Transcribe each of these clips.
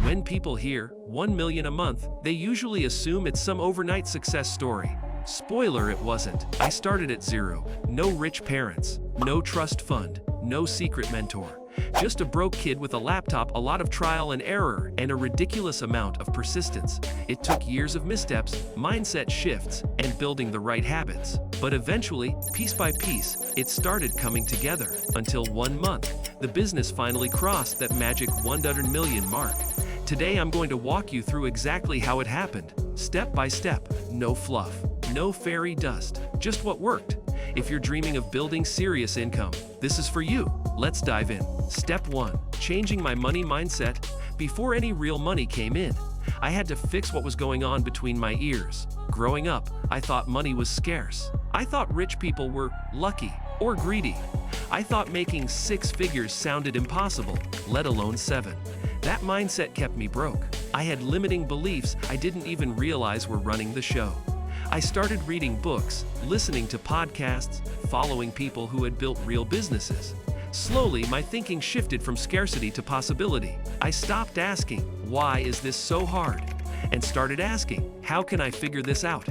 When people hear 1 million a month, they usually assume it's some overnight success story. Spoiler, it wasn't. I started at zero. No rich parents, no trust fund, no secret mentor. Just a broke kid with a laptop, a lot of trial and error, and a ridiculous amount of persistence. It took years of missteps, mindset shifts, and building the right habits. But eventually, piece by piece, it started coming together. Until 1 month, the business finally crossed that magic 100 million mark. Today I'm going to walk you through exactly how it happened, step by step. No fluff, no fairy dust, just what worked. If you're dreaming of building serious income, this is for you. Let's dive in. Step 1. Changing my money mindset. Before any real money came in, I had to fix what was going on between my ears. Growing up, I thought money was scarce. I thought rich people were lucky or greedy. I thought making 6 figures sounded impossible, let alone 7. That mindset kept me broke. I had limiting beliefs I didn't even realize were running the show. I started reading books, listening to podcasts, following people who had built real businesses. Slowly, my thinking shifted from scarcity to possibility. I stopped asking, "Why is this so hard?" and started asking, "How can I figure this out?"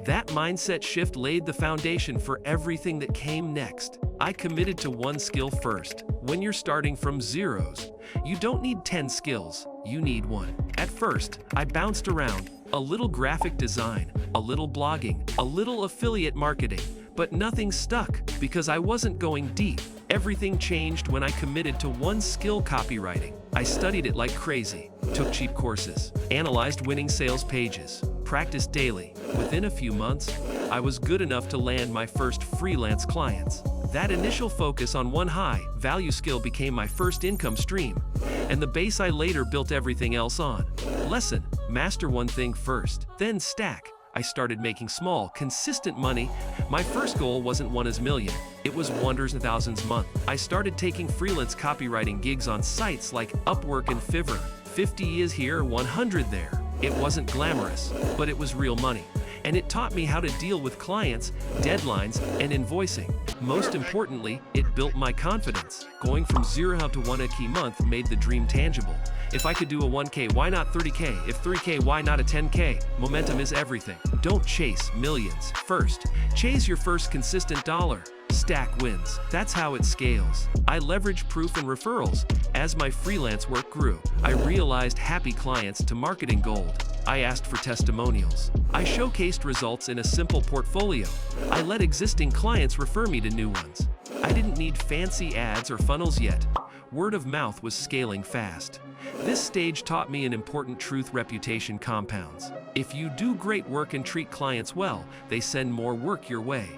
That mindset shift laid the foundation for everything that came next. I committed to one skill first. When you're starting from zeros, you don't need 10 skills, you need one. At first, I bounced around, a little graphic design, a little blogging, a little affiliate marketing, but nothing stuck because I wasn't going deep. Everything changed when I committed to one skill: copywriting. I studied it like crazy, took cheap courses, analyzed winning sales pages, practiced daily. Within a few months, I was good enough to land my first freelance clients. That initial focus on one high-value skill became my first income stream, and the base I later built everything else on. Lesson: master one thing first, then stack. I started making small, consistent money. My first goal wasn't one as million, it was hundreds and thousands a month. I started taking freelance copywriting gigs on sites like Upwork and Fiverr. 50 is here, 100 there. It wasn't glamorous, but it was real money. And it taught me how to deal with clients, deadlines, and invoicing. Most importantly, it built my confidence. Going from 0 to 1K a month made the dream tangible. If I could do a 1K, why not 30K? If 3K, why not a 10K? Momentum is everything. Don't chase millions. First, chase your first consistent dollar. Stack wins. That's how it scales. I leveraged proof and referrals. As my freelance work grew, I realized happy clients to marketing gold. I asked for testimonials. I showcased results in a simple portfolio. I let existing clients refer me to new ones. I didn't need fancy ads or funnels yet. Word of mouth was scaling fast. This stage taught me an important truth: reputation compounds. If you do great work and treat clients well, they send more work your way.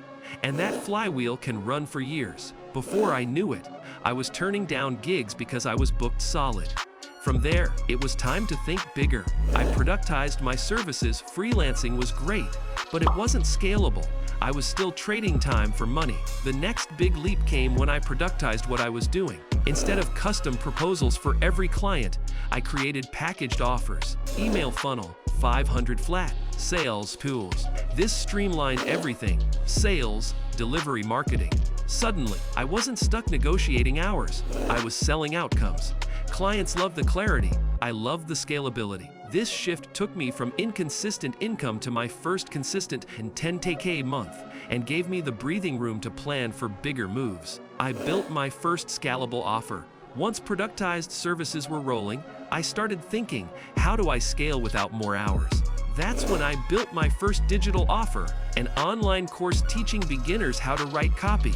And that flywheel can run for years. Before I knew it, I was turning down gigs because I was booked solid. From there, it was time to think bigger. I productized my services. Freelancing was great, but it wasn't scalable. I was still trading time for money. The next big leap came when I productized what I was doing. Instead of custom proposals for every client, I created packaged offers, email funnel, 500 flat, sales tools. This streamlined everything: sales, delivery, marketing. Suddenly, I wasn't stuck negotiating hours. I was selling outcomes. Clients loved the clarity. I loved the scalability. This shift took me from inconsistent income to my first consistent 10K a month and gave me the breathing room to plan for bigger moves. I built my first scalable offer. Once productized services were rolling, I started thinking, how do I scale without more hours? That's when I built my first digital offer, an online course teaching beginners how to write copy.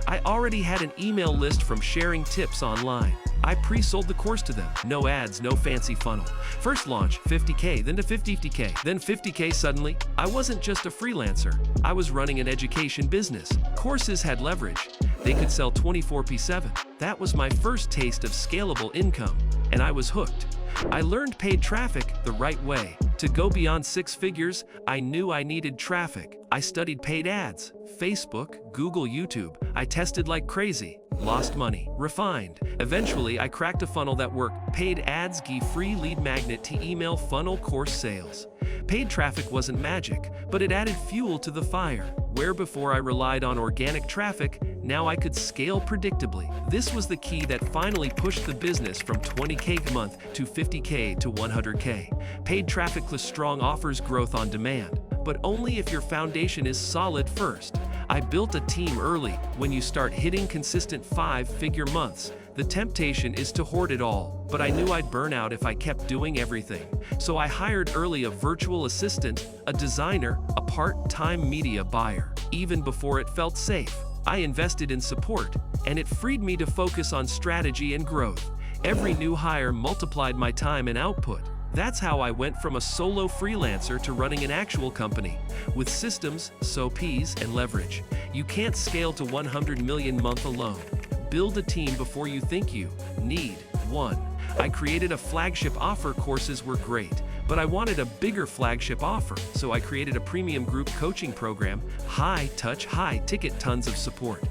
I already had an email list from sharing tips online. I pre-sold the course to them. No ads, no fancy funnel. First launch, 50K, then to 50K, then 50K. Suddenly, I wasn't just a freelancer. I was running an education business. Courses had leverage. They could sell 24/7. That was my first taste of scalable income, and I was hooked. I learned paid traffic the right way. To go beyond 6 figures, I knew I needed traffic. I studied paid ads, Facebook, Google, YouTube. I tested like crazy, lost money, refined. Eventually, I cracked a funnel that worked. Paid ads, free lead magnet to email funnel, course sales. Paid traffic wasn't magic, but it added fuel to the fire. Where before I relied on organic traffic, Now I could scale predictably. This was the key that finally pushed the business from 20K a month to 50K to 100K. Paid traffic plus strong offers, growth on demand. But only if your foundation is solid first. I built a team early. When you start hitting consistent 5-figure months, the temptation is to hoard it all. But I knew I'd burn out if I kept doing everything. So I hired early a virtual assistant, a designer, a part-time media buyer. Even before it felt safe, I invested in support, and it freed me to focus on strategy and growth. Every new hire multiplied my time and output. That's how I went from a solo freelancer to running an actual company, with systems, SOPs, and leverage. You can't scale to 100 million month alone. Build a team before you think you need one. I created a flagship offer. Courses were great, but I wanted a bigger flagship offer, so I created a premium group coaching program, high touch, high ticket, tons of support.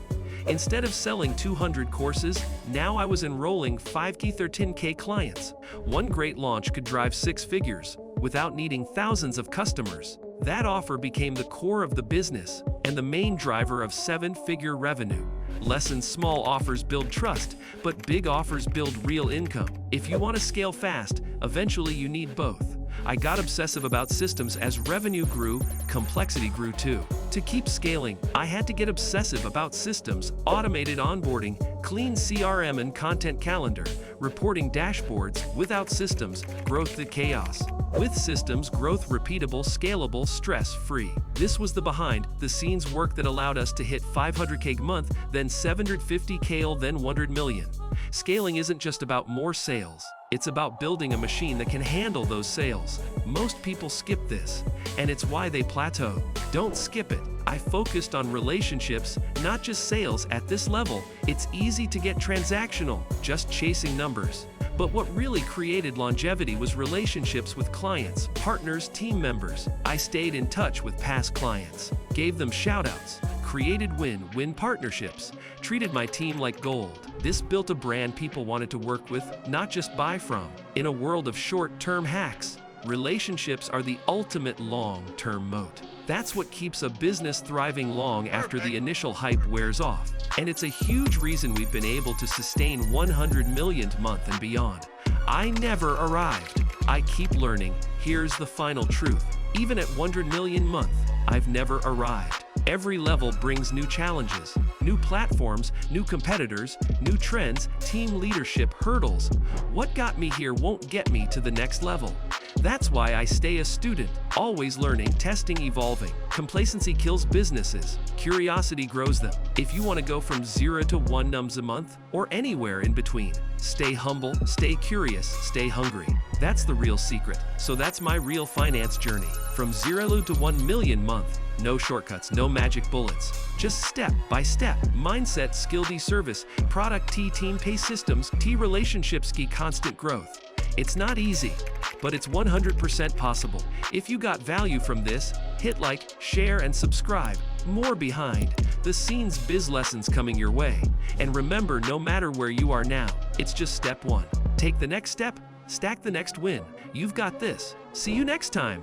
Instead of selling 200 courses, now I was enrolling 5K or 10K clients. One great launch could drive 6 figures without needing thousands of customers. That offer became the core of the business and the main driver of 7-figure revenue. Lessons: small offers build trust, but big offers build real income. If you want to scale fast, eventually you need both. I got obsessive about systems. As revenue grew, complexity grew too. To keep scaling, I had to get obsessive about systems, automated onboarding, clean CRM and content calendar, reporting dashboards. Without systems, growth to chaos. With systems, growth repeatable, scalable, stress-free. This was the behind-the-scenes work that allowed us to hit 500K a month, then 750K, then 100 million. Scaling isn't just about more sales. It's about building a machine that can handle those sales. Most people skip this, and it's why they plateau. Don't skip it. I focused on relationships, not just sales. At this level, it's easy to get transactional, just chasing numbers. But what really created longevity was relationships with clients, partners, team members. I stayed in touch with past clients, gave them shout-outs, created win-win partnerships, treated my team like gold. This built a brand people wanted to work with, not just buy from. In a world of short-term hacks, relationships are the ultimate long-term moat. That's what keeps a business thriving long after the initial hype wears off. And it's a huge reason we've been able to sustain 100 million a month and beyond. I never arrived. I keep learning. Here's the final truth. Even at 100 million a month, I've never arrived. Every level brings new challenges, new platforms, new competitors, new trends, team leadership, hurdles. What got me here won't get me to the next level. That's why I stay a student, always learning, testing, evolving. Complacency kills businesses. Curiosity grows them. If you want to go from 0 to 1 nums a month, or anywhere in between, stay humble, stay curious, stay hungry. That's the real secret. So that's my real finance journey. From 0 to 1 million a month. No shortcuts, no magic bullets. Just step by step. Mindset, skill, D service, product, T team, pay systems, T relationships, key constant growth. It's not easy, but it's 100% possible. If you got value from this, hit like, share, and subscribe. More behind the scenes biz lessons coming your way. And remember, no matter where you are now, it's just step one. Take the next step, stack the next win. You've got this. See you next time.